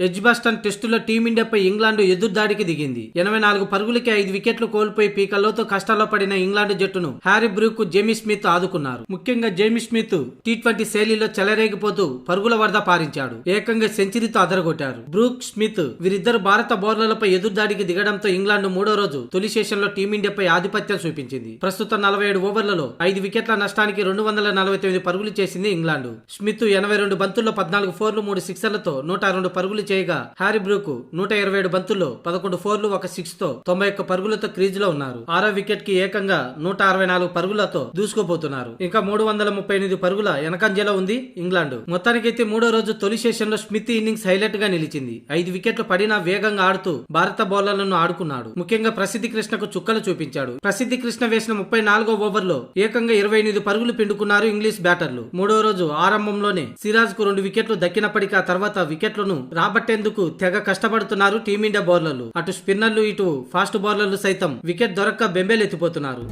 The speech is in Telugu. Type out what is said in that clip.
ఎడ్జ్బాస్టన్ టెస్టులో టీమిండియాపై ఇంగ్లాండ్ ఎదురుదాడికి దిగింది. 84 పరుగులకి 5 వికెట్లు కోల్పోయి పీకల్లోతో కష్టాల్లో పడిన ఇంగ్లాండ్ జట్టును హ్యారీ బ్రూక్, జేమీ స్మిత్ ఆదుకున్నారు. ముఖ్యంగా జేమీ స్మిత్ టీ20 శైలిలో చెలరేగిపోతూ పరుగుల వరద పారించాడు. ఏకంగా సెంచరీతో అదరగొట్టారు. బ్రూక్, స్మిత్ వీరిద్దరు భారత బౌలర్లపై ఎదురుదాడికి దిగడంతో ఇంగ్లాండ్ మూడో రోజు తొలి సెషన్లో టీమిండియాపై ఆధిపత్యం చూపించింది. ప్రస్తుతం 47 ఓవర్లలో 5 వికెట్ల నష్టానికి 249 పరుగులు చేసింది ఇంగ్లాండ్. స్మిత్ 82 బంతుల్లో 14 ఫోర్లు 3 సిక్సర్లతో 102 పరుగులు చేయగా హ్యారీ బ్రూక్ 127 బంతుల్లో 11 ఫోర్లు 1 సిక్స్ తో 91 పరుగులతో క్రీజ్ లో ఉన్నారు. ఆరో వికెట్ కి ఏకంగా 164 పరుగులతో దూసుకుపోతున్నారు. ఇంకా 338 పరుగుల వెనకంజలో ఉంది ఇంగ్లాండ్. మొత్తానికైతే మూడో రోజు తొలి సెషన్ లో స్మిత్ ఇన్నింగ్స్ హైలైట్ గా నిలిచింది. 5 వికెట్లు పడినా వేగంగా ఆడుతూ భారత బౌలర్లను ఆడుకున్నాడు. ముఖ్యంగా ప్రసిద్ధి కృష్ణకు చుక్కలు చూపించాడు. ప్రసిద్ధి కృష్ణ వేసిన 34వ ఓవర్లో ఏకంగా 28 పరుగులు పిండుకున్నారు ఇంగ్లీష్ బ్యాటర్లు. మూడో రోజు ఆరంభంలోనే సిరాజ్ కు 2 వికెట్లు దక్కినప్పటికీ ఆ తర్వాత వికెట్లను రాబట్టేందుకు తెగ కష్టపడుతున్నారు టీమిండియా బౌలర్లు. అటు స్పిన్నర్లు, ఇటు ఫాస్ట్ బౌలర్లు సైతం వికెట్ దొరక్క బెంబేలెత్తిపోతున్నారు.